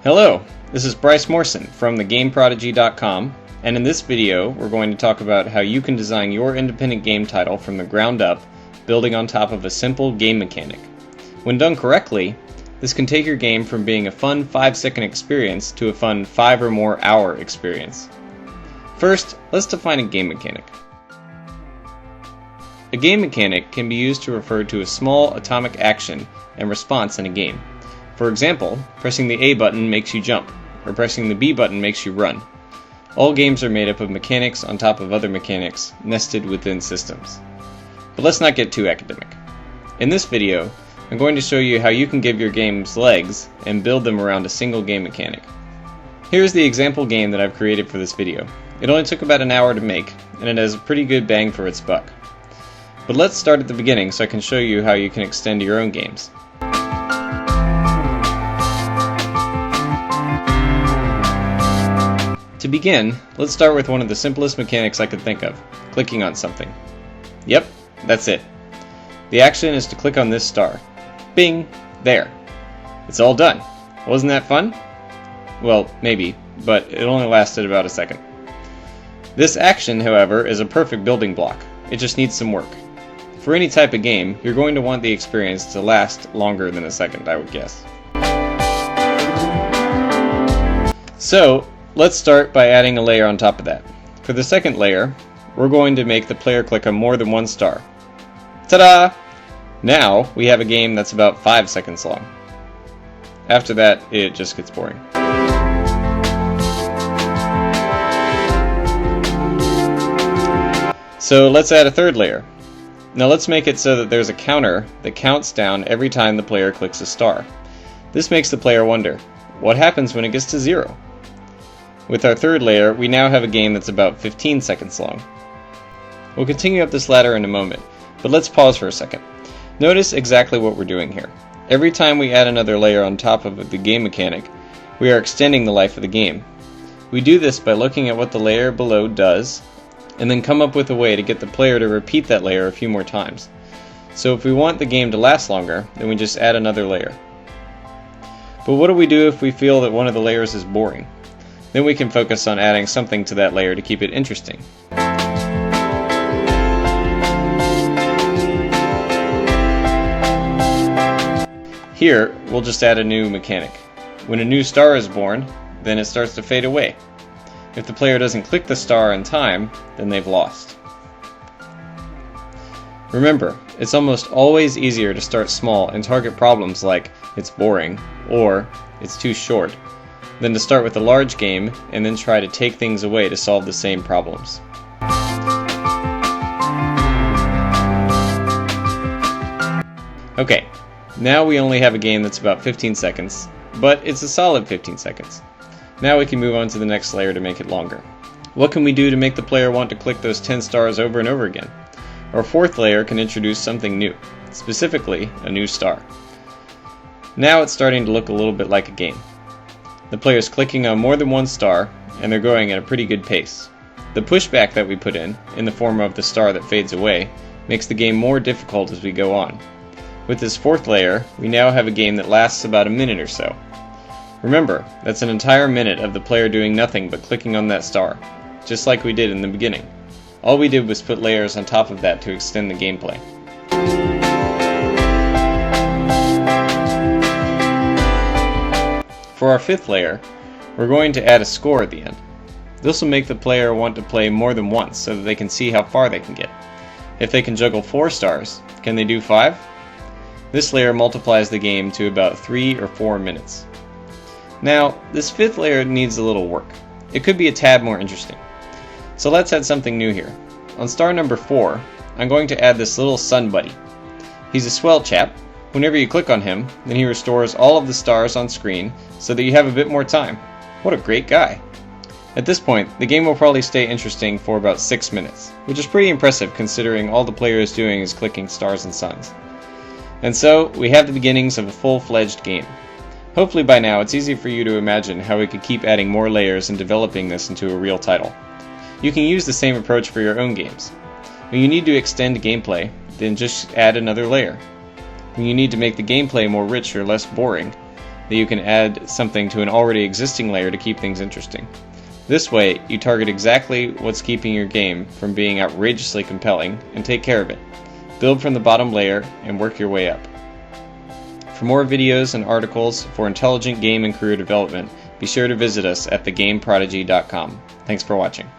Hello, this is Bryce Morrison from thegameprodigy.com, and in this video we're going to talk about how you can design your independent game title from the ground up, building on top of a simple game mechanic. When done correctly, this can take your game from being a fun 5-second experience to a fun 5 or more hour experience. First, let's define a game mechanic. A game mechanic can be used to refer to a small atomic action and response in a game. For example, pressing the A button makes you jump, or pressing the B button makes you run. All games are made up of mechanics on top of other mechanics, nested within systems. But let's not get too academic. In this video, I'm going to show you how you can give your games legs and build them around a single game mechanic. Here's the example game that I've created for this video. It only took about an hour to make, and it has a pretty good bang for its buck. But let's start at the beginning so I can show you how you can extend your own games. To begin, let's start with one of the simplest mechanics I could think of, clicking on something. Yep, that's it. The action is to click on this star. Bing! There. It's all done. Wasn't that fun? Well, maybe, but it only lasted about a second. This action, however, is a perfect building block. It just needs some work. For any type of game, you're going to want the experience to last longer than a second, I would guess. So, let's start by adding a layer on top of that. For the second layer, we're going to make the player click on more than one star. Ta-da! Now, we have a game that's about 5 seconds long. After that, it just gets boring. So let's add a third layer. Now let's make it so that there's a counter that counts down every time the player clicks a star. This makes the player wonder, what happens when it gets to 0? With our third layer, we now have a game that's about 15 seconds long. We'll continue up this ladder in a moment, but let's pause for a second. Notice exactly what we're doing here. Every time we add another layer on top of the game mechanic, we are extending the life of the game. We do this by looking at what the layer below does, and then come up with a way to get the player to repeat that layer a few more times. So if we want the game to last longer, then we just add another layer. But what do we do if we feel that one of the layers is boring? Then we can focus on adding something to that layer to keep it interesting. Here, we'll just add a new mechanic. When a new star is born, then it starts to fade away. If the player doesn't click the star in time, then they've lost. Remember, it's almost always easier to start small and target problems like it's boring or it's too short than to start with a large game and then try to take things away to solve the same problems. Okay, now we only have a game that's about 15 seconds, but it's a solid 15 seconds. Now we can move on to the next layer to make it longer. What can we do to make the player want to click those 10 stars over and over again? Our fourth layer can introduce something new, specifically a new star. Now it's starting to look a little bit like a game. The player's clicking on more than one star, and they're going at a pretty good pace. The pushback that we put in the form of the star that fades away, makes the game more difficult as we go on. With this fourth layer, we now have a game that lasts about a minute or so. Remember, that's an entire minute of the player doing nothing but clicking on that star, just like we did in the beginning. All we did was put layers on top of that to extend the gameplay. For our fifth layer, we're going to add a score at the end. This will make the player want to play more than once so that they can see how far they can get. If they can juggle 4 stars, can they do 5? This layer multiplies the game to about 3 or 4 minutes. Now, this fifth layer needs a little work. It could be a tad more interesting. So let's add something new here. On star number 4, I'm going to add this little sun buddy. He's a swell chap. Whenever you click on him, then he restores all of the stars on screen so that you have a bit more time. What a great guy. At this point, the game will probably stay interesting for about 6 minutes, which is pretty impressive considering all the player is doing is clicking stars and suns. And so, we have the beginnings of a full-fledged game. Hopefully by now it's easy for you to imagine how we could keep adding more layers and developing this into a real title. You can use the same approach for your own games. When you need to extend gameplay, then just add another layer. When you need to make the gameplay more rich or less boring, that you can add something to an already existing layer to keep things interesting. This way, you target exactly what's keeping your game from being outrageously compelling and take care of it. Build from the bottom layer and work your way up. For more videos and articles for intelligent game and career development, be sure to visit us at thegameprodigy.com. Thanks for watching.